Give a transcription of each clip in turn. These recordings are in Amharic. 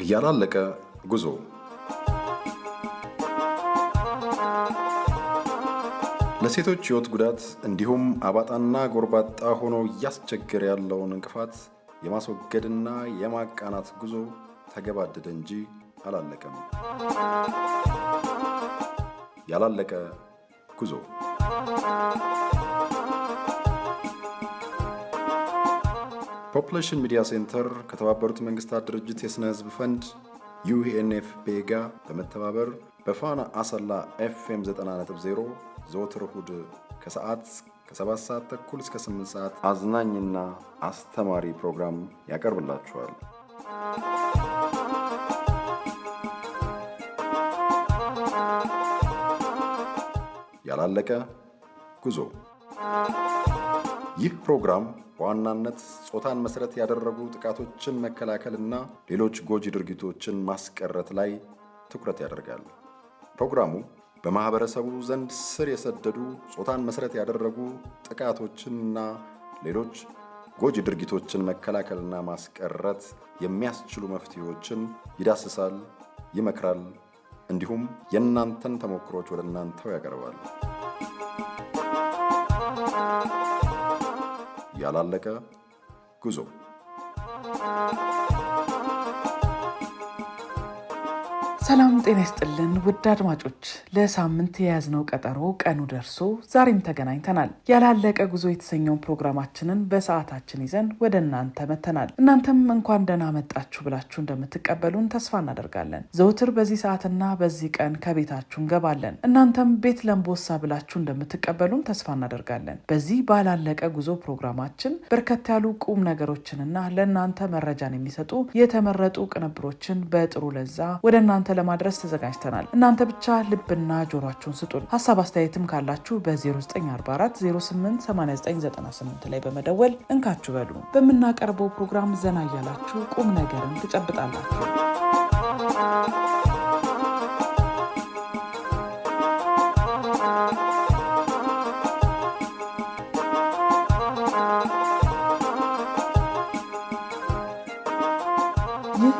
ያላለቀ ጉዞ ለሴቶች ሕይወት ጉዳት እንዲሁም አባጣና ጎርባጣ ሆኖ እያስቸገረ ያለውን እንቅፋት የማስወገድና የማቃናት ጉዞ ተገባደደ እንጂ አላለቀም። ያላለቀ ጉዞ ፖፑሌሽን ሚዲያ ሴንተር ከተባበሩት መንግስታት ድርጅት የስነ ህዝብ ፈንድ UNFP ጋር በመተባበር በፋና አሰላ FM 90.0 ዘወትር እሁድ ከሰዓት ከ7 ሰዓት ተኩል እስከ 8 ሰዓት አዝናኝና አስተማሪ ፕሮግራም ያቀርብላችኋል። ያላለቀ ጉዞ። ይህ ፕሮግራም በዋናነት ጾታን መሰረት ያደረጉ ጥቃቶችን መከላከልና ሌሎች ጎጂ ድርጊቶችን ማስቀረት ላይ ትኩረት ያደርጋል። ፕሮግራሙ በማህበረሰቡ ዘንድ ስር የሰደዱ ጾታን መሰረት ያደረጉ ጥቃቶችንና ሌሎች ጎጂ ድርጊቶችን መከላከልና ማስቀረት የሚያስችሉ መፍትሄዎችን ይዳስሳል፣ ይመክራል፣ እንዲሁም የእናንተን ተሞክሮች ወደ እናንተው ያቀርባል። ያላለቀ ጉዞ። ሰላም ጤና ይስጥልን ውድ አድማጮች፣ ለሳምንት የያዝነው ቀጠሮ ቀኑ ደርሶ ዛሬም ተገናኝተናል። ያላለቀ ጉዞ የተሰኘውን ፕሮግራማችንን በሰዓታችን ይዘን ወደ እናንተ መተናል። እናንተም እንኳን ደህና መጣችሁ ብላችሁ እንደምትቀበሉን ተስፋ እናደርጋለን። ዘውትር በዚህ ሰዓትና በዚህ ቀን ከቤታችሁ እንገባለን። እናንተም ቤት ለምቦሳ ብላችሁ እንደምትቀበሉን ተስፋ እናደርጋለን። በዚህ ባላለቀ ጉዞ ፕሮግራማችን በርከት ያሉ ቁም ነገሮችንና ለእናንተ መረጃን የሚሰጡ የተመረጡ ቅንብሮችን በጥሩ ለዛ ወደ እናንተ ለማድረስ ተዘጋጅተናል። እናንተ ብቻ ልብና ጆሮአችሁን ስጡን። ሀሳብ አስተያየትም ካላችሁ በ0944 08 8998 ላይ በመደወል እንካችሁ በሉ። በምናቀርበው ፕሮግራም ዘና እያላችሁ ቁም ነገርን ትጨብጣላችሁ።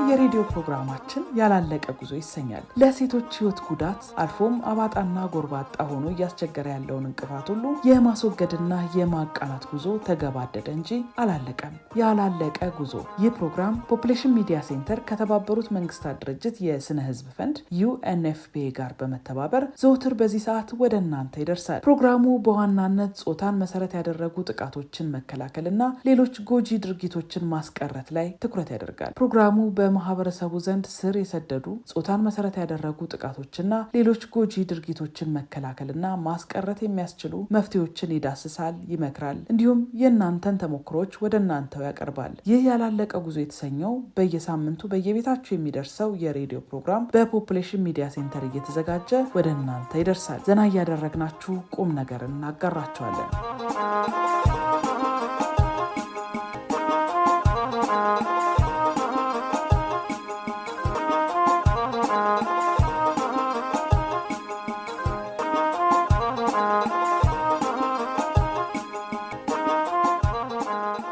የሬዲዮ ፕሮግራማችን ያላለቀ ጉዞ ይሰኛል። ለሴቶች ሕይወት ጉዳት አልፎም አባጣና ጎርባጣ ሆኖ እያስቸገረ ያለውን እንቅፋት ሁሉ የማስወገድና የማቃናት ጉዞ ተገባደደ እንጂ አላለቀም። ያላለቀ ጉዞ። ይህ ፕሮግራም ፖፑሌሽን ሚዲያ ሴንተር ከተባበሩት መንግስታት ድርጅት የስነ ህዝብ ፈንድ UNFP ጋር በመተባበር ዘውትር በዚህ ሰዓት ወደ እናንተ ይደርሳል። ፕሮግራሙ በዋናነት ጾታን መሰረት ያደረጉ ጥቃቶችን መከላከልና ሌሎች ጎጂ ድርጊቶችን ማስቀረት ላይ ትኩረት ያደርጋል። ፕሮግራሙ በማህበረሰቡ ዘንድ ስር የሰደዱ ጾታን መሰረት ያደረጉ ጥቃቶችና ሌሎች ጎጂ ድርጊቶችን መከላከልና ማስቀረት የሚያስችሉ መፍትሄዎችን ይዳስሳል፣ ይመክራል፣ እንዲሁም የእናንተን ተሞክሮች ወደ እናንተው ያቀርባል። ይህ ያላለቀ ጉዞ የተሰኘው በየሳምንቱ በየቤታችሁ የሚደርሰው የሬዲዮ ፕሮግራም በፖፑሌሽን ሚዲያ ሴንተር እየተዘጋጀ ወደ እናንተ ይደርሳል። ዘና እያደረግናችሁ ቁም ነገርን እናጋራችኋለን።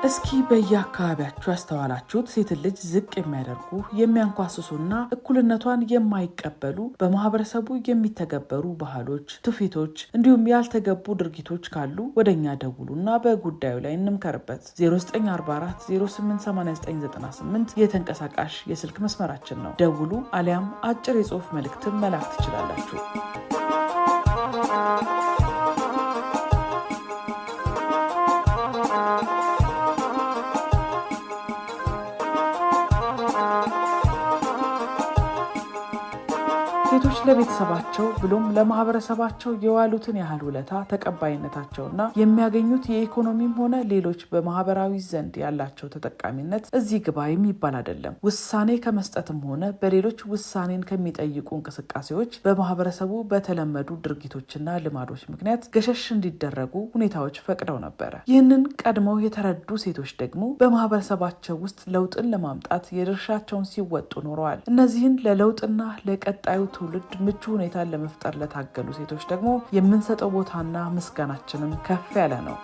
እስኪ በየአካባቢያችሁ ያስተዋላችሁት ሴትን ልጅ ዝቅ የሚያደርጉ የሚያንኳስሱና እኩልነቷን የማይቀበሉ በማህበረሰቡ የሚተገበሩ ባህሎች፣ ትውፊቶች እንዲሁም ያልተገቡ ድርጊቶች ካሉ ወደኛ ደውሉና በጉዳዩ ላይ እንምከርበት። 0944 088998 የተንቀሳቃሽ የስልክ መስመራችን ነው። ደውሉ፣ አሊያም አጭር የጽሁፍ መልእክትን መላክ ትችላላችሁ። ሴቶች ለቤተሰባቸው ብሎም ለማህበረሰባቸው የዋሉትን ያህል ውለታ ተቀባይነታቸውና የሚያገኙት የኢኮኖሚም ሆነ ሌሎች በማህበራዊ ዘንድ ያላቸው ተጠቃሚነት እዚህ ግባ የሚባል አይደለም። ውሳኔ ከመስጠትም ሆነ በሌሎች ውሳኔን ከሚጠይቁ እንቅስቃሴዎች በማህበረሰቡ በተለመዱ ድርጊቶችና ልማዶች ምክንያት ገሸሽ እንዲደረጉ ሁኔታዎች ፈቅደው ነበረ። ይህንን ቀድመው የተረዱ ሴቶች ደግሞ በማህበረሰባቸው ውስጥ ለውጥን ለማምጣት የድርሻቸውን ሲወጡ ኖረዋል። እነዚህን ለለውጥና ለቀጣዩ ትውልድ ምቹ ሁኔታን ለመፍጠር ለታገሉ ሴቶች ደግሞ የምንሰጠው ቦታና ምስጋናችንም ከፍ ያለ ነው።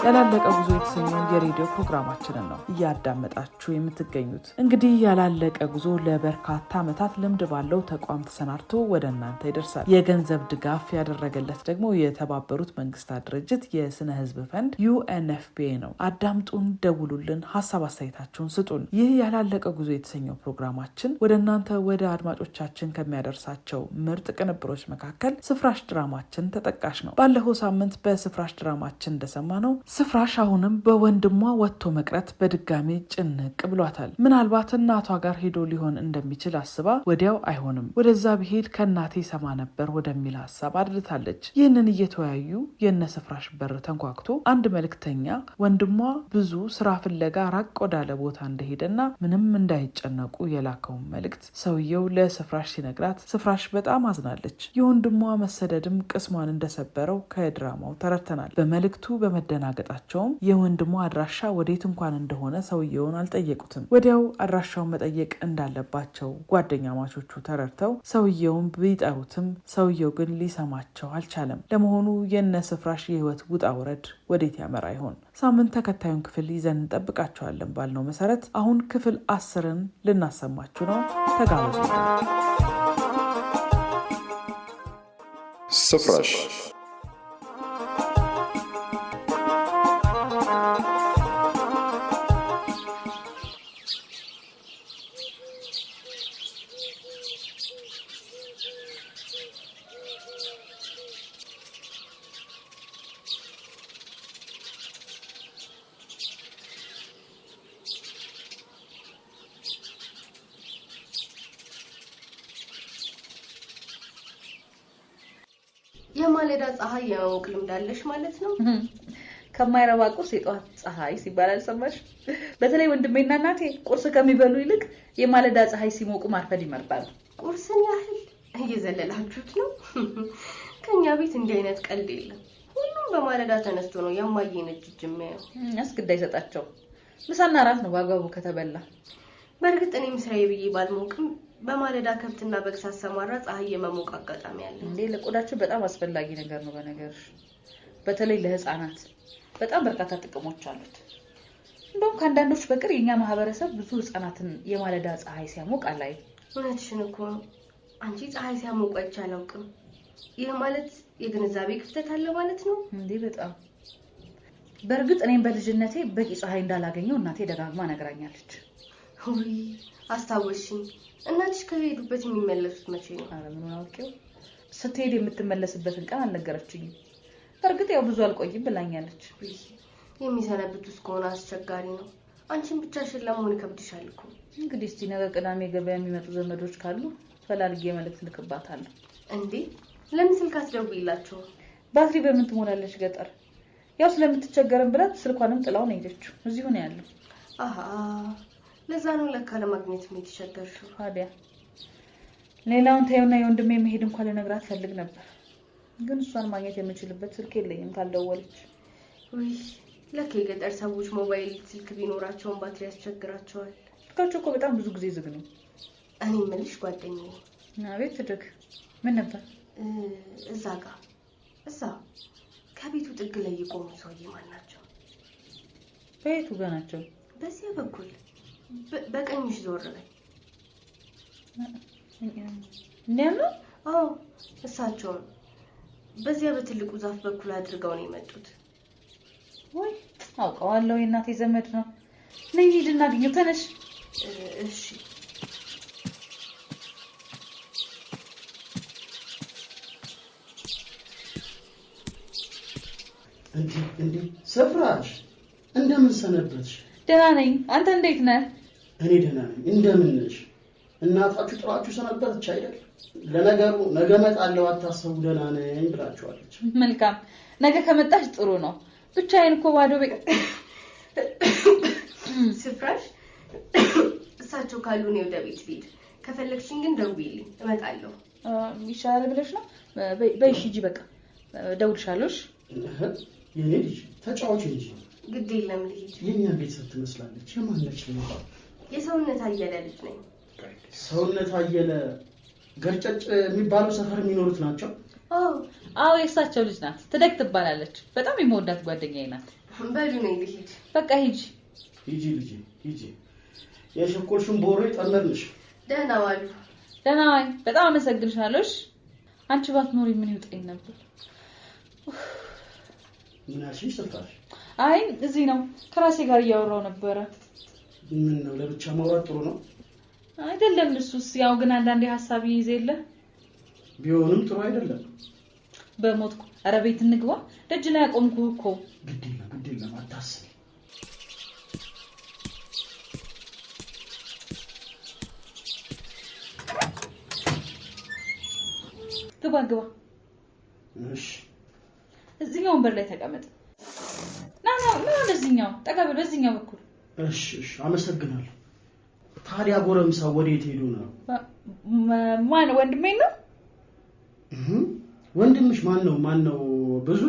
ያላለቀ ጉዞ የተሰኘውን የሬዲዮ ፕሮግራማችንን ነው እያዳመጣችሁ የምትገኙት። እንግዲህ ያላለቀ ጉዞ ለበርካታ ዓመታት ልምድ ባለው ተቋም ተሰናድቶ ወደ እናንተ ይደርሳል። የገንዘብ ድጋፍ ያደረገለት ደግሞ የተባበሩት መንግስታት ድርጅት የስነ ህዝብ ፈንድ UNFPA ነው። አዳምጡን፣ ደውሉልን፣ ሀሳብ አስተያየታችሁን ስጡን። ይህ ያላለቀ ጉዞ የተሰኘው ፕሮግራማችን ወደ እናንተ ወደ አድማጮቻችን ከሚያደርሳቸው ምርጥ ቅንብሮች መካከል ስፍራሽ ድራማችን ተጠቃሽ ነው። ባለፈው ሳምንት በስፍራሽ ድራማችን እንደሰማ ነው ስፍራሽ አሁንም በወንድሟ ወጥቶ መቅረት በድጋሚ ጭንቅ ብሏታል። ምናልባት እናቷ ጋር ሄዶ ሊሆን እንደሚችል አስባ ወዲያው አይሆንም ወደዛ ብሄድ ከእናቴ ሰማ ነበር ወደሚል ሀሳብ አድርታለች። ይህንን እየተወያዩ የነ ስፍራሽ በር ተንኳክቶ አንድ መልእክተኛ ወንድሟ ብዙ ስራ ፍለጋ ራቅ ወዳለ ቦታ እንደሄደና ምንም እንዳይጨነቁ የላከውን መልእክት ሰውየው ለስፍራሽ ሲነግራት ስፍራሽ በጣም አዝናለች። የወንድሟ መሰደድም ቅስሟን እንደሰበረው ከድራማው ተረድተናል። በመልእክቱ በመደናገጣቸውም የወንድሟ አድራሻ ወዴት እንኳን እንደሆነ ሰውየውን አልጠየቁትም። ወዲያው አድራሻውን መጠየቅ እንዳለባቸው ጓደኛ ማቾቹ ተረድተው ሰውየውን ቢጠሩትም ሰውየው ግን ሊሰማቸው አልቻለም። ለመሆኑ የነ ስፍራሽ የህይወት ውጣ ውረድ ወዴት ያመራ ይሆን? ሳምንት ተከታዩን ክፍል ይዘን እንጠብቃቸዋለን ባልነው መሰረት አሁን ክፍል 10ን ልናሰማችሁ ነው። ተጋበዙ። ስፍራሽ የማለዳ ፀሐይ የመሞቅ ልምድ አለሽ ማለት ነው? ከማይረባ ቁርስ የጧት ፀሐይ ሲባል አልሰማሽ? በተለይ ወንድሜና እናቴ ቁርስ ከሚበሉ ይልቅ የማለዳ ፀሐይ ሲሞቁ ማርፈድ ይመርጣሉ። ቁርስን ያህል እየዘለላችሁት ነው። ከኛ ቤት እንዲህ አይነት ቀልድ የለም። ሁሉም በማለዳ ተነስቶ ነው የማየን እጅ የሚያየው። አስገዳይ ሰጣቸው። ምሳና ራት ነው በአግባቡ ከተበላ። በእርግጥ እኔም ስራዬ ብዬ ባልሞቅም በማለዳ ከብትና በግ ሳሰማራ ፀሐይ የመሞቅ አጋጣሚ አለ። እንዴ ለቆዳቸው በጣም አስፈላጊ ነገር ነው። በነገርሽ በተለይ ለህፃናት በጣም በርካታ ጥቅሞች አሉት። እንደውም ከአንዳንዶች በቀር የኛ ማህበረሰብ ብዙ ህፃናትን የማለዳ ፀሐይ ሲያሞቅ አላይ። እውነትሽን እኮ ነው። አንቺ ፀሐይ ሲያሞቅ አይቼ አላውቅም። ይህ ማለት የግንዛቤ ክፍተት አለ ማለት ነው። እንዴ በጣም በእርግጥ እኔም በልጅነቴ በቂ ፀሐይ እንዳላገኘው እናቴ ደጋግማ ነግራኛለች። ውይ አስታወስሽኝ። እናትሽ ከሄዱበት የሚመለሱት መቼ ነው? አረ ምን አውቄው። ስትሄድ የምትመለስበትን ቀን አልነገረችኝም። በእርግጥ ያው ብዙ አልቆይም ብላኛለች። የሚሰነብቱስ ከሆነ አስቸጋሪ ነው። አንቺን ብቻሽን ለመሆን ይከብድሻል እኮ። እንግዲህ እስቲ ነገ ቅዳሜ ገበያ የሚመጡ ዘመዶች ካሉ ፈላልጌ መልእክት ልክባታለሁ። እንዴ ለምን ስልክ አትደውይላቸው? ባትሪ በምን ትሞላለች ገጠር? ያው ስለምትቸገረን ብላት ስልኳንም ጥላው ነው ሄደችው። እዚሁ ነው ያለው። አሃ ለዛ ነው ለካ ለማግኘት የምትቸገርሽው። ታዲያ ሌላውን ታየውና የወንድሜ መሄድ እንኳን ልነግራት ፈልግ ነበር፣ ግን እሷን ማግኘት የምችልበት ስልክ የለኝም ካልደወለች። ውይ ለካ የገጠር ሰዎች ሞባይል ስልክ ቢኖራቸውን ባትሪ ያስቸግራቸዋል። ስልካቸው እኮ በጣም ብዙ ጊዜ ዝግ ነው። እኔ የምልሽ ጓደኛዬ። አቤት ትድግ። ምን ነበር? እዛ ከቤቱ ጥግ ላይ የቆሙ ሰውዬ ማን ናቸው? በየቱ ጋር ናቸው? በዚያ በኩል በቀኝሽ ዞር በይ። እንደምን? አዎ እሳቸውን በዚያ በትልቁ ዛፍ በኩል አድርገው ነው የመጡት። ወይ አውቀዋለሁ፣ የእናቴ ዘመድ ነው። ነይ ሂድ እናግኘው። ተነሽ። እሺ እንዴ ስፍራሽ እንደምን ሰነበትሽ? ደህና ነኝ። አንተ እንዴት ነህ? እኔ ደህና ነኝ። እንደምን ነሽ? እናታችሁ ጥራችሁ ሰነበተች አይደል? ለነገሩ ነገ እመጣለሁ አታስቡ፣ ደህና ነኝ ብላችኋለች። መልካም፣ ነገ ከመጣሽ ጥሩ ነው። ብቻዬን እኮ ባዶ ቤት። ስፍራሽ እሳቸው ካሉ ነው ወደ ቤት ልሂድ። ከፈለግሽኝ ግን ደውዪልኝ እመጣለሁ። ይሻላል ብለሽ ነው? በይሽ ሂጂ፣ በቃ ደውልሻለሽ። የኔ ልጅ ተጫዋች እንጂ ግድ የለም ልሂድ። የኛ ቤተሰብ ትመስላለች። የማነች ነው? የሰውነት አየለ ልጅ ነኝ። ሰውነት አየለ ገርጨጭ የሚባለው ሰፈር የሚኖሩት ናቸው? አዎ የእሳቸው ልጅ ናት። ትደግ ትባላለች። በጣም የምወዳት ጓደኛዬ ናት። በሉ ነኝ ልሂድ። በቃ ሂጂ ልጄ ሂጂ። የሸኮልሽን ቦሮ ይጠመርልሽ። ደህና ዋሉ። ደህና ዋይ። በጣም አመሰግንሻለሁ። አንቺ ባትኖሪ ምን ይውጠኝ ነበር? ምን አልሽኝ ስልጣሽ? አይ እዚህ ነው ከራሴ ጋር እያወራው ነበረ። ምን ነው ለብቻ ማውራት ጥሩ ነው አይደለም? እሱስ ያው ግን አንዳንዴ ሐሳብ ይይዘለ ቢሆንም ጥሩ አይደለም። በሞትኩ ኧረ ቤት እንግባ። ደጅ ላይ አቆምኩ እኮ። ግድ የለም አታስቢ። ግባ። እሺ እዚህኛው ወንበር ላይ ተቀመጥ። ና ወደዚህኛው ተቀበል። በዚህኛው በኩል እሺ አመሰግናለሁ። ታዲያ ጎረምሳው ወዴት ሄዶ ነው? ማን ወንድሜ ነው? ወንድምሽ ማን ነው? ብዙ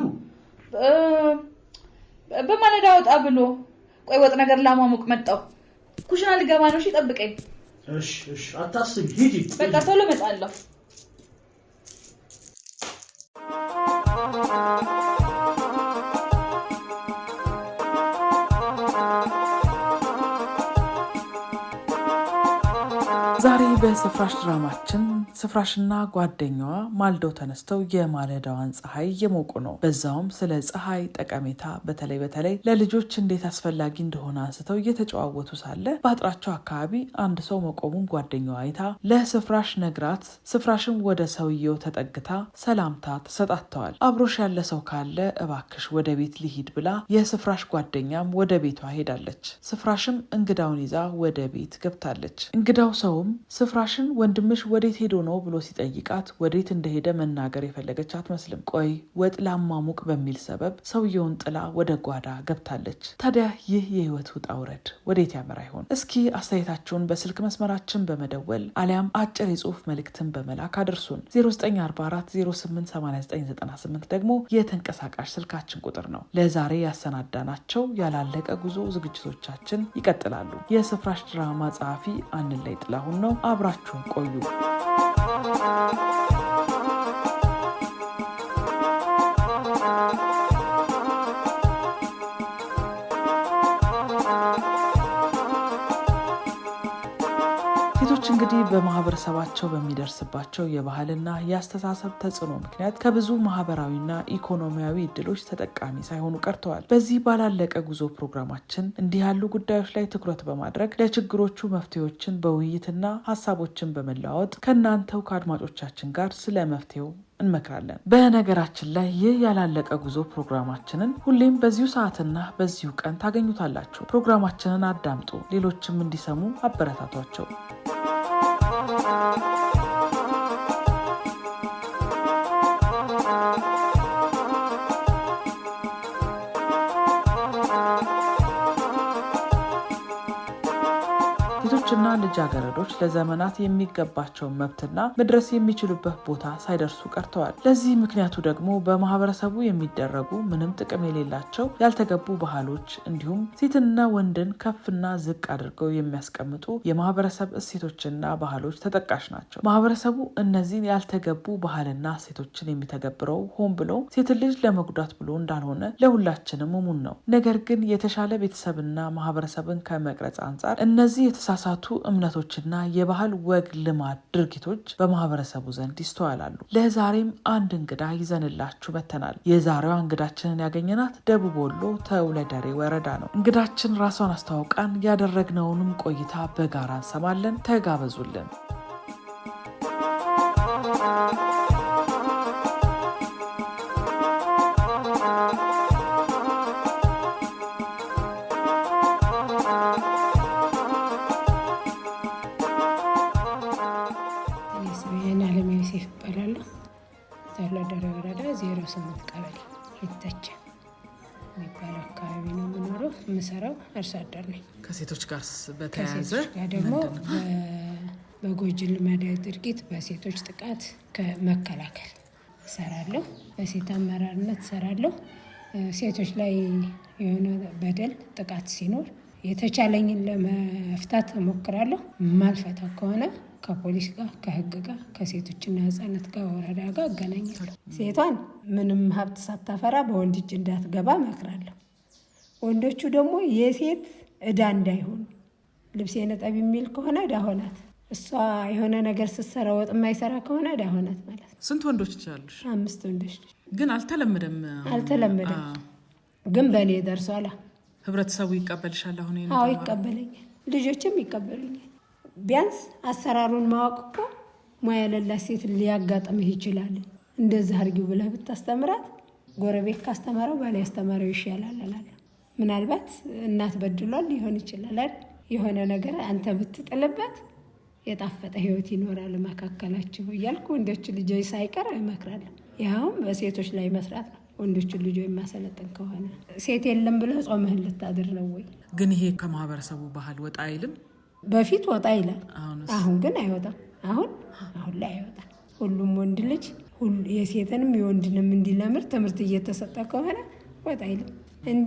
በማለዳ ወጣ ብሎ ቆይ ወጥ ነገር ላሟሙቅ መጣው። ኩሽና ልገባ ነው። እሺ ጠብቀኝ። እሺ አታስቢ። ሂጂ። በቃ ቶሎ እመጣለሁ። ዛሬ በስፍራሽ ድራማችን ስፍራሽና ጓደኛዋ ማልደው ተነስተው የማለዳዋን ፀሐይ እየሞቁ ነው። በዛውም ስለ ፀሐይ ጠቀሜታ በተለይ ለልጆች እንዴት አስፈላጊ እንደሆነ አንስተው እየተጨዋወቱ ሳለ በአጥራቸው አካባቢ አንድ ሰው መቆሙን ጓደኛዋ አይታ ለስፍራሽ ነግራት፣ ስፍራሽም ወደ ሰውየው ተጠግታ ሰላምታ ተሰጣጥተዋል። አብሮሽ ያለ ሰው ካለ እባክሽ ወደ ቤት ሊሂድ ብላ የስፍራሽ ጓደኛም ወደ ቤቷ ሄዳለች። ስፍራሽም እንግዳውን ይዛ ወደ ቤት ገብታለች። እንግዳው ሰውም ስፍራሽን ወንድምሽ ወዴት ሄዶ ነው ብሎ ሲጠይቃት ወዴት እንደሄደ መናገር የፈለገች አትመስልም። ቆይ ወጥ ላማሙቅ በሚል ሰበብ ሰውየውን ጥላ ወደ ጓዳ ገብታለች። ታዲያ ይህ የህይወት ውጣ ውረድ ወዴት ያመራ ይሆን? እስኪ አስተያየታችሁን በስልክ መስመራችን በመደወል አሊያም አጭር የጽሁፍ መልእክትን በመላክ አድርሱን። 0944088998 ደግሞ የተንቀሳቃሽ ስልካችን ቁጥር ነው። ለዛሬ ያሰናዳናቸው ያላለቀ ጉዞ ዝግጅቶቻችን ይቀጥላሉ። የስፍራሽ ድራማ ጸሐፊ አንላይ ጥላሁን ነው። አብራችሁን ቆዩ። ሴቶች እንግዲህ በማህበረሰባቸው በሚደርስባቸው የባህልና የአስተሳሰብ ተጽዕኖ ምክንያት ከብዙ ማህበራዊና ኢኮኖሚያዊ እድሎች ተጠቃሚ ሳይሆኑ ቀርተዋል። በዚህ ባላለቀ ጉዞ ፕሮግራማችን እንዲህ ያሉ ጉዳዮች ላይ ትኩረት በማድረግ ለችግሮቹ መፍትሄዎችን በውይይትና ሀሳቦችን በመለዋወጥ ከእናንተው ከአድማጮቻችን ጋር ስለ መፍትሄው እንመክራለን። በነገራችን ላይ ይህ ያላለቀ ጉዞ ፕሮግራማችንን ሁሌም በዚሁ ሰዓትና በዚሁ ቀን ታገኙታላችሁ። ፕሮግራማችንን አዳምጡ፣ ሌሎችም እንዲሰሙ አበረታቷቸው። ሴቶችና ልጃገረዶች ለዘመናት የሚገባቸውን መብትና መድረስ የሚችሉበት ቦታ ሳይደርሱ ቀርተዋል። ለዚህ ምክንያቱ ደግሞ በማህበረሰቡ የሚደረጉ ምንም ጥቅም የሌላቸው ያልተገቡ ባህሎች እንዲሁም ሴትና ወንድን ከፍና ዝቅ አድርገው የሚያስቀምጡ የማህበረሰብ እሴቶችና ባህሎች ተጠቃሽ ናቸው። ማህበረሰቡ እነዚህን ያልተገቡ ባህልና እሴቶችን የሚተገብረው ሆን ብሎ ሴት ልጅ ለመጉዳት ብሎ እንዳልሆነ ለሁላችንም እሙን ነው። ነገር ግን የተሻለ ቤተሰብና ማህበረሰብን ከመቅረጽ አንጻር እነዚህ የተሳሳቱ እምነቶችና የባህል ወግ ልማድ ድርጊቶች በማህበረሰቡ ዘንድ ይስተዋላሉ። ለዛሬም አንድ እንግዳ ይዘንላችሁ መተናል። የዛሬዋ እንግዳችንን ያገኘናት ደቡብ ወሎ ተውለደሬ ወረዳ ነው። እንግዳችን ራሷን አስተዋውቃን ያደረግነውንም ቆይታ በጋራ እንሰማለን። ተጋበዙልን። ተውለደሬ ወረዳ 08 ቀበሌ ይተቻ የሚባለው አካባቢ ነው የምኖረው። የምሰራው አርሶ አደር ነኝ። ከሴቶች ጋር በተያያዘ ደግሞ በጎጂ ልማዳዊ ድርጊት በሴቶች ጥቃት ከመከላከል እሰራለሁ። በሴት አመራርነት እሰራለሁ። ሴቶች ላይ የሆነ በደል ጥቃት ሲኖር የተቻለኝን ለመፍታት እሞክራለሁ። ማልፈታ ከሆነ ከፖሊስ ጋር፣ ከህግ ጋር፣ ከሴቶችና ህጻናት ጋር፣ ወረዳ ጋር አገናኛለሁ። ሴቷን ምንም ሀብት ሳታፈራ በወንድ እጅ እንዳትገባ እመክራለሁ። ወንዶቹ ደግሞ የሴት እዳ እንዳይሆኑ ልብስ የነጠብ የሚል ከሆነ እዳ ሆናት፣ እሷ የሆነ ነገር ስትሰራ ወጥ የማይሰራ ከሆነ እዳ ሆናት ማለት ነው። ስንት ወንዶች ይቻሉሽ? 5 ወንዶች። ግን አልተለመደም። ግን በእኔ ደርሷላ። ህብረተሰቡ ይቀበልሻል? አሁን አዎ ይቀበለኛል፣ ልጆችም ይቀበሉኛል። ቢያንስ አሰራሩን ማወቅ እኮ ሙያ የሌላት ሴት ሊያጋጥምህ ይችላል። እንደዚህ አድርጊው ብለህ ብታስተምራት ጎረቤት ካስተማረው ባል ያስተማረው ይሻላል እላለሁ። ምናልባት እናት በድሏል ሊሆን ይችላል። የሆነ ነገር አንተ ብትጥልበት የጣፈጠ ህይወት ይኖራል መካከላችሁ እያልኩ ወንዶች ልጆች ሳይቀር እመክራለሁ። ይኸውም በሴቶች ላይ መስራት ነው። ወንዶች ልጆች የማሰለጥን ከሆነ ሴት የለም ብለህ ጾምህን ልታድር ነው ወይ? ግን ይሄ ከማህበረሰቡ ባህል ወጣ አይልም? በፊት ወጣ ይላል፣ አሁን ግን አይወጣም። አሁን ላይ አይወጣም። ሁሉም ወንድ ልጅ የሴትንም የወንድንም እንዲለምር ትምህርት እየተሰጠ ከሆነ ወጣ አይልም።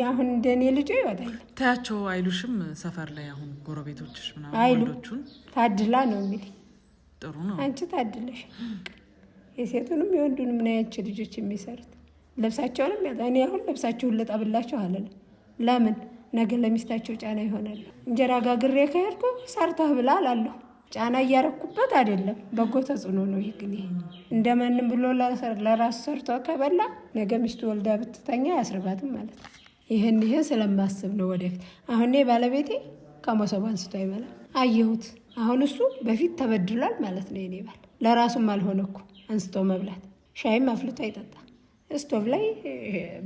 አሁን እንደኔ ልጆ ይወጣ አይልም። ታያቸው አይሉሽም? ሰፈር ላይ አሁን ጎረቤቶችሽ ምናምን ወንዶቹን ታድላ ነው የሚል። ጥሩ ነው። አንቺ ታድለሽ። የሴቱንም የወንዱንም ነው ያንቺ ልጆች የሚሰሩት። ልብሳቸውንም እኔ አሁን ልብሳችሁን ልጠብላችሁ አለለ። ለምን ነገ ለሚስታቸው ጫና ይሆናል። እንጀራ ጋግሬ ከሄድኩ ሰርተህ ብላ አላለሁ። ጫና እያረኩበት አይደለም፣ በጎ ተጽዕኖ ነው። ግን እንደማንም ብሎ ለራሱ ሰርቶ ከበላ ነገ ሚስቱ ወልዳ ብትተኛ አያስርባትም ማለት ነው። ይህን ስለማስብ ነው ወደፊት። አሁን ባለቤቴ ከመሶብ አንስቶ አይበላም አየሁት። አሁን እሱ በፊት ተበድሏል ማለት ነው። የኔ ባል ለራሱም አልሆነ እኮ አንስቶ መብላት። ሻይም አፍልቶ አይጠጣ። ስቶቭ ላይ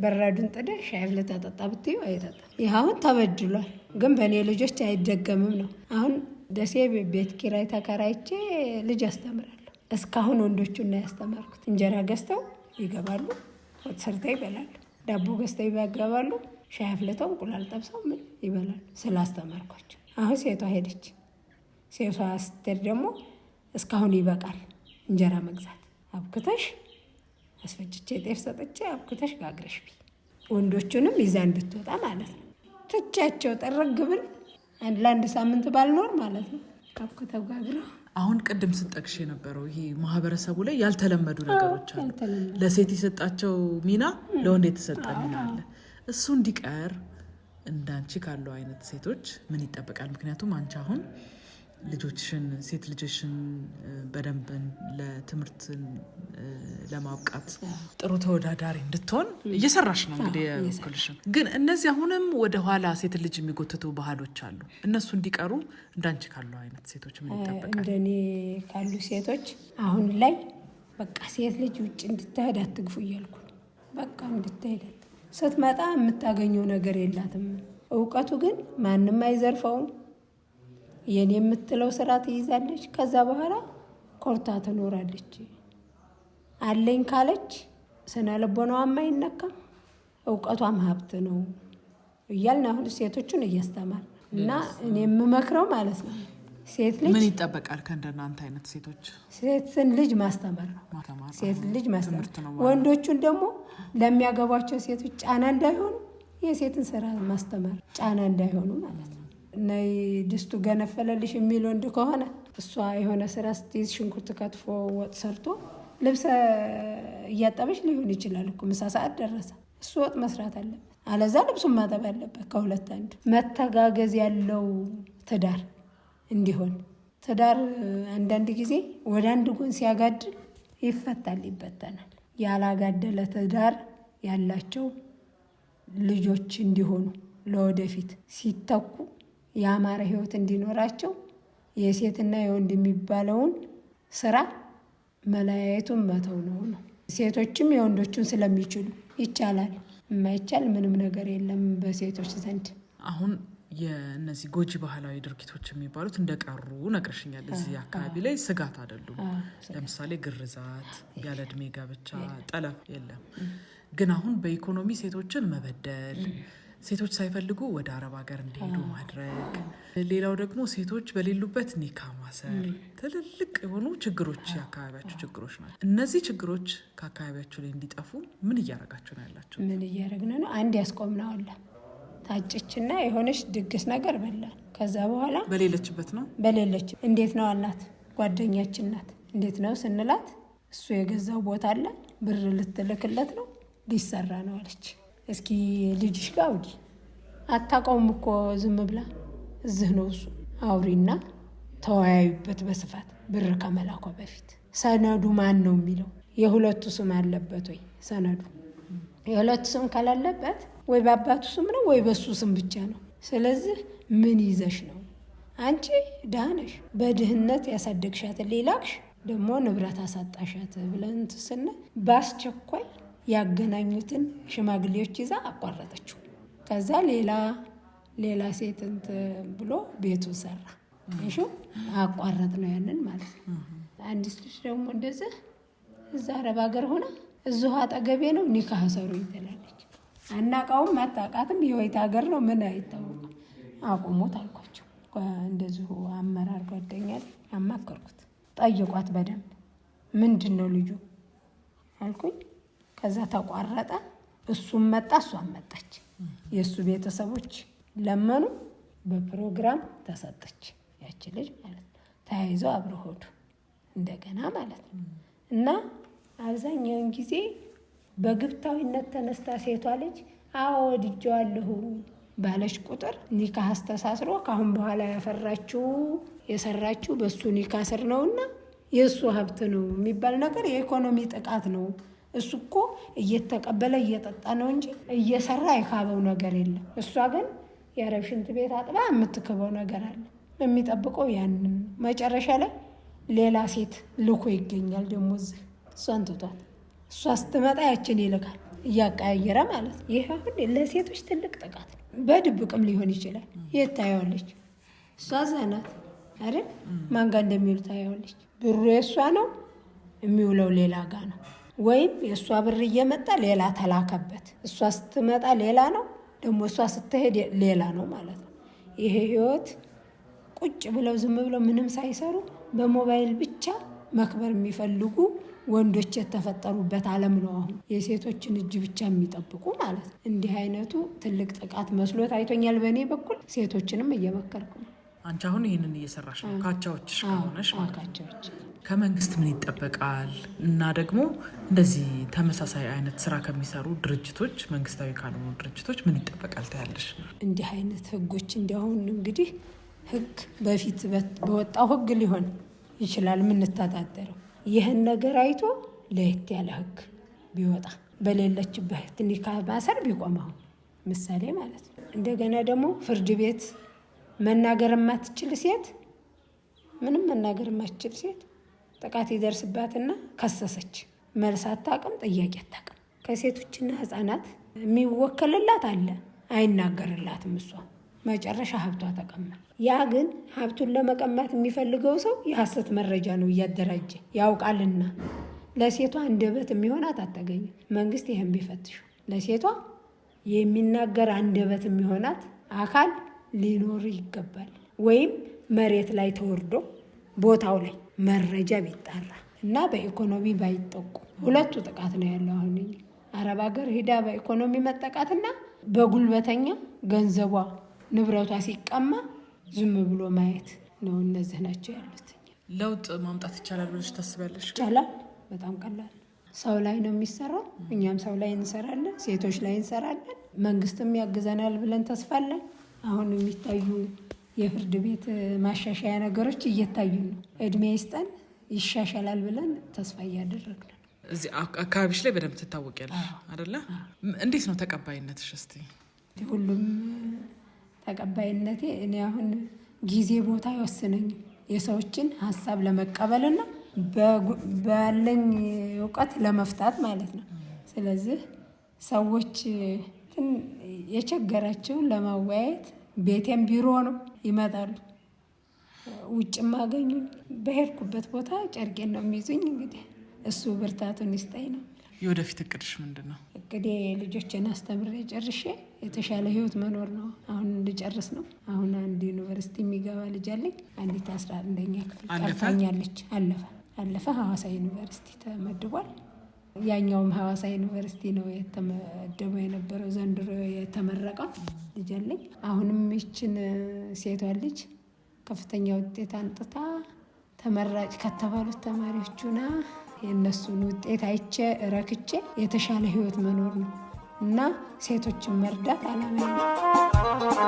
በራዱን ጥደ ሻይ አፍልታ ጠጣ ብትይው አይጠጣ። ይህ አሁን ተበድሏል። ግን በእኔ ልጆች አይደገምም ነው። አሁን ደሴ ቤት ኪራይ ተከራይቼ ልጅ አስተምራለሁ። እስካሁን ወንዶቹና ያስተማርኩት እንጀራ ገዝተው ይገባሉ፣ ወጥ ሰርተው ይበላሉ። ዳቦ ገዝተው ይገባሉ፣ ሻይ አፍልተው እንቁላል ጠብሰው ምን ይበላሉ ስላስተማርኳቸው። አሁን ሴቷ ሄደች። ሴቷ ስትሄድ ደግሞ እስካሁን ይበቃል እንጀራ መግዛት። አብክተሽ አስፈጭቼ ጤፍ ሰጥቼ አብክተሽ ጋግረሽ ቢ ወንዶቹንም ይዛ እንድትወጣ ማለት ነው። ትቻቸው ጠረግ ብል ለአንድ ሳምንት ባልኖር ማለት ነው። አብክተው ጋግረው አሁን ቅድም ስንጠቅሽ የነበረው ይሄ ማህበረሰቡ ላይ ያልተለመዱ ነገሮች አሉ። ለሴት የሰጣቸው ሚና ለወንድ የተሰጠ ሚና አለ። እሱ እንዲቀር እንዳንቺ ካለው አይነት ሴቶች ምን ይጠበቃል? ምክንያቱም አንቺ አሁን ልጆችሽን ሴት ልጆችሽን በደንብ ለትምህርት ለማብቃት ጥሩ ተወዳዳሪ እንድትሆን እየሰራሽ ነው እንግዲህ የበኩልሽን። ግን እነዚህ አሁንም ወደ ኋላ ሴት ልጅ የሚጎትቱ ባህሎች አሉ። እነሱ እንዲቀሩ እንዳንቺ ካለው አይነት ሴቶች ምን ይጠበቃል? እንደኔ ካሉ ሴቶች አሁን ላይ በቃ ሴት ልጅ ውጭ እንድትሄድ አትግፉ እያልኩ በቃ እንድትሄድ ስትመጣ የምታገኘው ነገር የላትም። እውቀቱ ግን ማንም አይዘርፈውም። የኔ የምትለው ስራ ትይዛለች። ከዛ በኋላ ኮርታ ትኖራለች። አለኝ ካለች ስነ ልቦናዋም አይነካም፣ እውቀቷም ሀብት ነው እያልን አሁን ሴቶቹን እያስተማር እና እኔ የምመክረው ማለት ነው ሴት ልጅ ምን ይጠበቃል ከእንደናንተ አይነት ሴቶች? ሴትን ልጅ ማስተማር ነው። ሴት ልጅ ማስተማር፣ ወንዶቹን ደግሞ ለሚያገቧቸው ሴቶች ጫና እንዳይሆኑ የሴትን ስራ ማስተማር፣ ጫና እንዳይሆኑ ማለት ነው። ነይ ድስቱ ገነፈለልሽ የሚል ወንድ ከሆነ እሷ የሆነ ስራ ስትይዝ ሽንኩርት ከትፎ ወጥ ሰርቶ ልብስ እያጠበች ሊሆን ይችላል እኮ ምሳ ሰዓት ደረሰ፣ እሱ ወጥ መስራት አለበት። አለዛ ልብሱን ማጠብ አለበት። ከሁለት አንድ መተጋገዝ ያለው ትዳር እንዲሆን። ትዳር አንዳንድ ጊዜ ወደ አንድ ጎን ሲያጋድል ይፈታል፣ ይበተናል። ያላጋደለ ትዳር ያላቸው ልጆች እንዲሆኑ ለወደፊት ሲተኩ ያማረ ህይወት እንዲኖራቸው የሴትና የወንድ የሚባለውን ስራ መለያየቱን መተው ነው። ሴቶችም የወንዶቹን ስለሚችሉ ይቻላል። የማይቻል ምንም ነገር የለም በሴቶች ዘንድ። አሁን የእነዚህ ጎጂ ባህላዊ ድርጊቶች የሚባሉት እንደቀሩ ነግረሽኛል። እዚህ አካባቢ ላይ ስጋት አይደሉም። ለምሳሌ ግርዛት፣ ያለ እድሜ ጋብቻ፣ ጠለፍ የለም። ግን አሁን በኢኮኖሚ ሴቶችን መበደል፣ ሴቶች ሳይፈልጉ ወደ አረብ ሀገር እንዲሄዱ ማድረግ፣ ሌላው ደግሞ ሴቶች በሌሉበት ኒካ ማሰር፣ ትልልቅ የሆኑ ችግሮች የአካባቢያቸው ችግሮች ናቸው። እነዚህ ችግሮች ከአካባቢያቸው ላይ እንዲጠፉ ምን እያረጋችሁ ነው ያላቸው? ምን እያረግን ነው? አንድ ያስቆምነዋል። ታጭችና የሆነች ድግስ ነገር በላን። ከዛ በኋላ በሌለችበት ነው በሌለች እንዴት ነው አልናት። ጓደኛችን ናት። እንዴት ነው ስንላት እሱ የገዛው ቦታ አለ፣ ብር ልትልክለት ነው፣ ሊሰራ ነው አለች። እስኪ ልጅሽ ጋር ውዲ አታውቀውም እኮ ዝም ብላ እዚህ ነው እሱ። አውሪና ተወያዩበት በስፋት ብር ከመላኳ በፊት። ሰነዱ ማን ነው የሚለው የሁለቱ ስም አለበት ወይ? ሰነዱ የሁለቱ ስም ካላለበት ወይ በአባቱ ስም ነው ወይ በሱ ስም ብቻ ነው። ስለዚህ ምን ይዘሽ ነው አንቺ ድሃ ነሽ፣ በድህነት ያሳደግሻት ሌላክሽ ደግሞ ንብረት አሳጣሻት ብለን ትስነ በአስቸኳይ ያገናኙትን ሽማግሌዎች ይዛ አቋረጠችው። ከዛ ሌላ ሴት እንትን ብሎ ቤቱን ሰራ። እሺ አቋረጥ ነው ያንን ማለት ነው። አንዲት ልጅ ደግሞ እንደዚህ እዛ አረብ ሀገር ሆና እዚሁ አጠገቤ ነው ኒካህ ሰሩ ትላለች። አናውቃውም አታውቃትም፣ የወይት ሀገር ነው ምን አይታወቅም። አቁሙት አልኳቸው። እንደዚሁ አመራር ጓደኛ አማከርኩት። ጠይቋት በደንብ ምንድን ነው ልጁ አልኩኝ። ከዛ ተቋረጠ። እሱም መጣ እሷም መጣች። የእሱ ቤተሰቦች ለመኑ፣ በፕሮግራም ተሰጠች ያቺ ልጅ ማለት ነው። ተያይዘው አብረው ሆዱ እንደገና ማለት ነው። እና አብዛኛውን ጊዜ በግብታዊነት ተነስታ ሴቷ ልጅ አዎ ወድጄዋለሁ ባለች ቁጥር ኒካህ አስተሳስሮ ካሁን በኋላ ያፈራችው የሰራችው በሱ ኒካህ ስር ነውና የእሱ ሀብት ነው የሚባል ነገር የኢኮኖሚ ጥቃት ነው። እሱ እኮ እየተቀበለ እየጠጣ ነው እንጂ እየሰራ የካበው ነገር የለም። እሷ ግን የአረብ ሽንት ቤት አጥባ የምትክበው ነገር አለ። የሚጠብቀው ያንን መጨረሻ ላይ ሌላ ሴት ልኮ ይገኛል። ደግሞ እዚህ እሷን ትቷት እሷ ስትመጣ ያችን ይልካል እያቀያየረ ማለት ነው። ይህ አሁን ለሴቶች ትልቅ ጥቃት ነው። በድብቅም ሊሆን ይችላል። የት ታየዋለች? እሷ ዘናት አይደል? ማን ጋር እንደሚውል ታየዋለች። ብሩ የእሷ ነው፣ የሚውለው ሌላ ጋር ነው። ወይም የእሷ ብር እየመጣ ሌላ ተላከበት፣ እሷ ስትመጣ ሌላ ነው፣ ደግሞ እሷ ስትሄድ ሌላ ነው ማለት ነው። ይሄ ህይወት ቁጭ ብለው ዝም ብለው ምንም ሳይሰሩ በሞባይል ብቻ መክበር የሚፈልጉ ወንዶች የተፈጠሩበት ዓለም ነው። አሁን የሴቶችን እጅ ብቻ የሚጠብቁ ማለት ነው። እንዲህ አይነቱ ትልቅ ጥቃት መስሎ ታይቶኛል በእኔ በኩል። ሴቶችንም እየመከርኩ ነው። አንቺ አሁን ይህንን እየሰራሽ ነው ካቻዎችሽ ከሆነሽ ማለት ካቻዎች። ከመንግስት ምን ይጠበቃል? እና ደግሞ እንደዚህ ተመሳሳይ አይነት ስራ ከሚሰሩ ድርጅቶች፣ መንግስታዊ ካልሆኑ ድርጅቶች ምን ይጠበቃል ታያለሽ? እንዲህ አይነት ህጎች እንዲያሁን እንግዲህ ህግ በፊት በወጣው ህግ ሊሆን ይችላል የምንተዳደረው። ይህን ነገር አይቶ ለየት ያለ ህግ ቢወጣ በሌለችበት ኒካህ ማሰር ቢቆመው ምሳሌ ማለት ነው። እንደገና ደግሞ ፍርድ ቤት መናገር የማትችል ሴት ምንም መናገር የማትችል ሴት ጥቃት ይደርስባትና ከሰሰች መልስ አታውቅም፣ ጥያቄ አታውቅም። ከሴቶችና ህፃናት የሚወከልላት አለ፣ አይናገርላትም። እሷ መጨረሻ ሀብቷ ተቀማ። ያ ግን ሀብቱን ለመቀማት የሚፈልገው ሰው የሐሰት መረጃ ነው እያደራጀ ያውቃልና ለሴቷ አንደበት የሚሆናት አታገኝም። መንግስት ይህን ቢፈትሹ ለሴቷ የሚናገር አንደበት የሚሆናት አካል ሊኖር ይገባል። ወይም መሬት ላይ ተወርዶ ቦታው ላይ መረጃ ቢጣራ እና በኢኮኖሚ ባይጠቁ። ሁለቱ ጥቃት ነው ያለው። አሁን አረብ ሀገር ሄዳ በኢኮኖሚ መጠቃትና በጉልበተኛ ገንዘቧ ንብረቷ ሲቀማ ዝም ብሎ ማየት ነው። እነዚህ ናቸው ያሉት። ለውጥ ማምጣት ይቻላል ብለሽ ታስቢያለሽ? ይቻላል። በጣም ቀላል ሰው ላይ ነው የሚሰራው። እኛም ሰው ላይ እንሰራለን፣ ሴቶች ላይ እንሰራለን። መንግስትም ያግዘናል ብለን ተስፋለን። አሁን የሚታዩ የፍርድ ቤት ማሻሻያ ነገሮች እየታዩ ነው። እድሜ ይስጠን፣ ይሻሻላል ብለን ተስፋ እያደረግን ነው። እዚህ አካባቢሽ ላይ በደንብ ትታወቂያለሽ አይደለ? እንዴት ነው ተቀባይነትሽ? እስቲ ሁሉም ተቀባይነቴ እኔ አሁን ጊዜ ቦታ አይወስነኝም። የሰዎችን ሀሳብ ለመቀበልና ባለኝ እውቀት ለመፍታት ማለት ነው። ስለዚህ ሰዎች የቸገራቸውን ለማወያየት ቤቴም ቢሮ ነው ይመጣሉ። ውጭም አገኙኝ። በሄድኩበት ቦታ ጨርቄን ነው የሚይዙኝ። እንግዲህ እሱ ብርታቱን ይስጠኝ ነው። የወደፊት እቅድሽ ምንድን ነው? እቅዴ ልጆችን አስተምሬ ጨርሼ የተሻለ ህይወት መኖር ነው። አሁን ልጨርስ ነው። አሁን አንድ ዩኒቨርሲቲ የሚገባ ልጅ አለኝ። አንዲት 11ኛ ክፍል ቀርታኛለች። አለፈ ሐዋሳ ዩኒቨርሲቲ ተመድቧል። ያኛውም ሐዋሳ ዩኒቨርሲቲ ነው የተመደበው የነበረው። ዘንድሮ የተመረቀው ልጅ አለኝ። አሁንም ይችን ሴቷ ልጅ ከፍተኛ ውጤት አንጥታ ተመራጭ ከተባሉት ተማሪዎቹና የእነሱን ውጤት አይቼ ረክቼ የተሻለ ህይወት መኖር ነው እና ሴቶችን መርዳት አላማዬ ነው።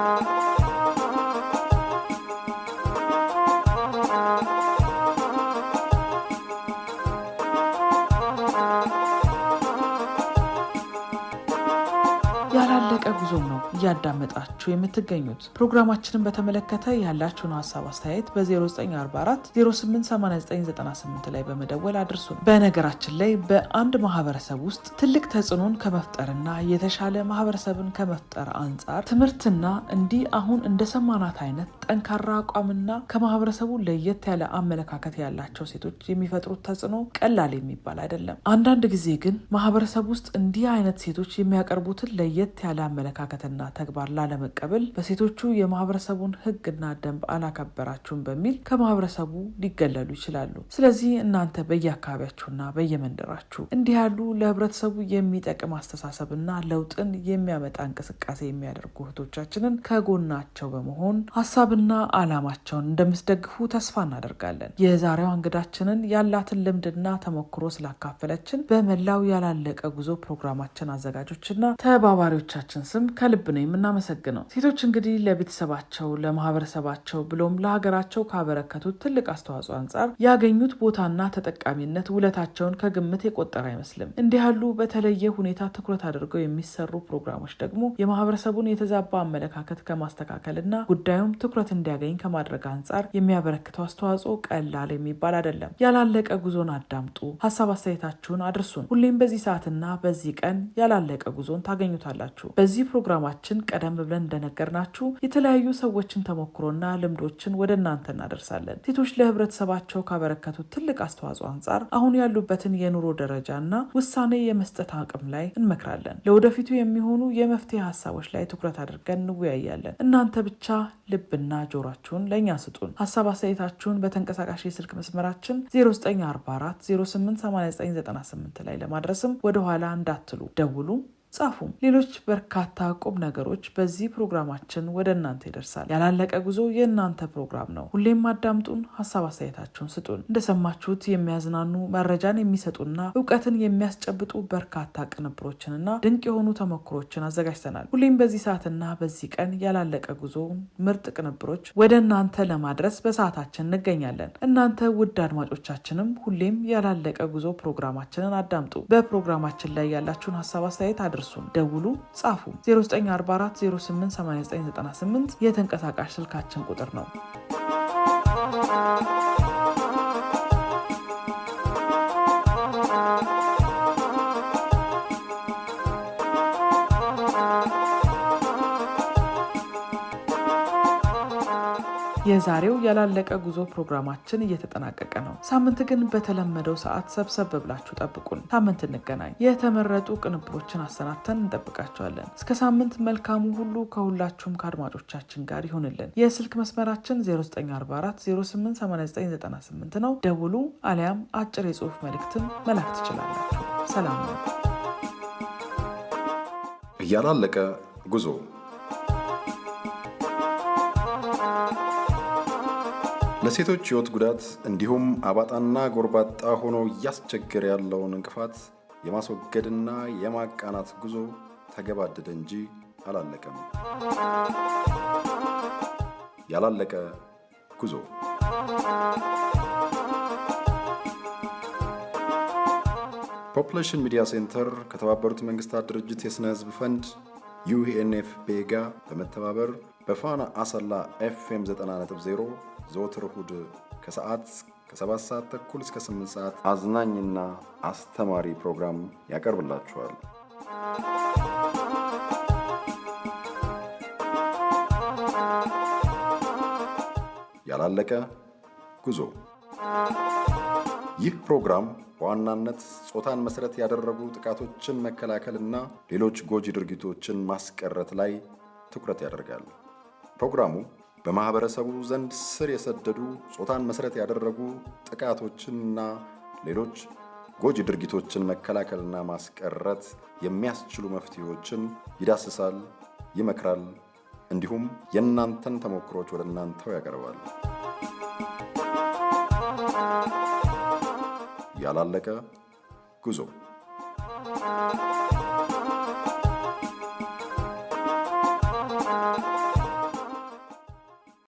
ያላለቀ ጉዞም ነው እያዳመጣችሁ የምትገኙት። ፕሮግራማችንን በተመለከተ ያላችሁን ሀሳብ አስተያየት በ0944 088998 ላይ በመደወል አድርሱን። በነገራችን ላይ በአንድ ማህበረሰብ ውስጥ ትልቅ ተጽዕኖን ከመፍጠርና የተሻለ ማህበረሰብን ከመፍጠር አንጻር ትምህርትና እንዲህ አሁን እንደሰማናት አይነት ጠንካራ አቋምና ከማህበረሰቡ ለየት ያለ አመለካከት ያላቸው ሴቶች የሚፈጥሩት ተጽዕኖ ቀላል የሚባል አይደለም። አንዳንድ ጊዜ ግን ማህበረሰብ ውስጥ እንዲህ አይነት ሴቶች የሚያቀርቡትን ለየት ያለ አመለካከትና ተግባር ላለመቀበል በሴቶቹ የማህበረሰቡን ሕግና ደንብ አላከበራችሁም በሚል ከማህበረሰቡ ሊገለሉ ይችላሉ። ስለዚህ እናንተ በየአካባቢያችሁና በየመንደራችሁ እንዲህ ያሉ ለህብረተሰቡ የሚጠቅም አስተሳሰብና ለውጥን የሚያመጣ እንቅስቃሴ የሚያደርጉ እህቶቻችንን ከጎናቸው በመሆን ሀሳብና ዓላማቸውን እንደምትደግፉ ተስፋ እናደርጋለን። የዛሬዋ እንግዳችንን ያላትን ልምድና ተሞክሮ ስላካፈለችን በመላው ያላለቀ ጉዞ ፕሮግራማችን አዘጋጆችና ተባባሪዎቻችን ስም ከልብ ነው የምናመሰግነው። ሴቶች እንግዲህ ለቤተሰባቸው፣ ለማህበረሰባቸው ብሎም ለሀገራቸው ካበረከቱት ትልቅ አስተዋጽኦ አንጻር ያገኙት ቦታና ተጠቃሚነት ውለታቸውን ከግምት የቆጠረ አይመስልም። እንዲህ ያሉ በተለየ ሁኔታ ትኩረት አድርገው የሚሰሩ ፕሮግራሞች ደግሞ የማህበረሰቡን የተዛባ አመለካከት ከማስተካከልና ጉዳዩም ትኩረት እንዲያገኝ ከማድረግ አንጻር የሚያበረክተው አስተዋጽኦ ቀላል የሚባል አይደለም። ያላለቀ ጉዞን አዳምጡ፣ ሀሳብ አስተያየታችሁን አድርሱን። ሁሌም በዚህ ሰዓትና በዚህ ቀን ያላለቀ ጉዞን ታገኙታላችሁ። በዚህ ፕሮግራማችን ቀደም ብለን እንደነገርናችሁ የተለያዩ ሰዎችን ተሞክሮና ልምዶችን ወደ እናንተ እናደርሳለን። ሴቶች ለህብረተሰባቸው ካበረከቱት ትልቅ አስተዋጽኦ አንጻር አሁን ያሉበትን የኑሮ ደረጃና ውሳኔ የመስጠት አቅም ላይ እንመክራለን። ለወደፊቱ የሚሆኑ የመፍትሄ ሀሳቦች ላይ ትኩረት አድርገን እንወያያለን። እናንተ ብቻ ልብና ጆሯችሁን ለእኛ ስጡን። ሀሳብ አስተያየታችሁን በተንቀሳቃሽ የስልክ መስመራችን 0944 088998 ላይ ለማድረስም ወደኋላ እንዳትሉ፣ ደውሉ፣ ጻፉም። ሌሎች በርካታ ቁም ነገሮች በዚህ ፕሮግራማችን ወደ እናንተ ይደርሳል። ያላለቀ ጉዞ የእናንተ ፕሮግራም ነው። ሁሌም አዳምጡን፣ ሀሳብ አስተያየታችሁን ስጡን። እንደሰማችሁት የሚያዝናኑ መረጃን የሚሰጡና እውቀትን የሚያስጨብጡ በርካታ ቅንብሮችንና ድንቅ የሆኑ ተሞክሮችን አዘጋጅተናል። ሁሌም በዚህ ሰዓትና በዚህ ቀን ያላለቀ ጉዞ ምርጥ ቅንብሮች ወደ እናንተ ለማድረስ በሰዓታችን እንገኛለን። እናንተ ውድ አድማጮቻችንም ሁሌም ያላለቀ ጉዞ ፕሮግራማችንን አዳምጡ። በፕሮግራማችን ላይ ያላችሁን ሀሳብ አስተያየት አድርሱን፣ ደውሉ፣ ጻፉ። 0944 088998 የተንቀሳቃሽ ስልካችን ቁጥር ነው። የዛሬው ያላለቀ ጉዞ ፕሮግራማችን እየተጠናቀቀ ነው። ሳምንት ግን በተለመደው ሰዓት ሰብሰብ ብላችሁ ጠብቁን። ሳምንት እንገናኝ። የተመረጡ ቅንብሮችን አሰናድተን እንጠብቃችኋለን። እስከ ሳምንት መልካሙ ሁሉ ከሁላችሁም ከአድማጮቻችን ጋር ይሆንልን። የስልክ መስመራችን 0944 088998 ነው። ደውሉ፣ አሊያም አጭር የጽሁፍ መልእክትን መላክ ትችላላችሁ። ሰላም ነው። ያላለቀ ጉዞ ለሴቶች ሕይወት ጉዳት እንዲሁም አባጣና ጎርባጣ ሆኖ እያስቸገረ ያለውን እንቅፋት የማስወገድና የማቃናት ጉዞ ተገባደደ እንጂ አላለቀም። ያላለቀ ጉዞ ፖፑሌሽን ሚዲያ ሴንተር ከተባበሩት መንግስታት ድርጅት የሥነ ሕዝብ ፈንድ UNFPA ጋር በመተባበር በፋና አሰላ FM 90.0 ዘወትር እሁድ ከሰዓት ከ7 ሰዓት ተኩል እስከ 8 ሰዓት አዝናኝና አስተማሪ ፕሮግራም ያቀርብላችኋል። ያላለቀ ጉዞ። ይህ ፕሮግራም በዋናነት ጾታን መሰረት ያደረጉ ጥቃቶችን መከላከልና ሌሎች ጎጂ ድርጊቶችን ማስቀረት ላይ ትኩረት ያደርጋል። ፕሮግራሙ በማህበረሰቡ ዘንድ ስር የሰደዱ ጾታን መሰረት ያደረጉ ጥቃቶችንና ሌሎች ጎጂ ድርጊቶችን መከላከልና ማስቀረት የሚያስችሉ መፍትሄዎችን ይዳስሳል፣ ይመክራል፣ እንዲሁም የእናንተን ተሞክሮች ወደ እናንተው ያቀርባል። ያላለቀ ጉዞ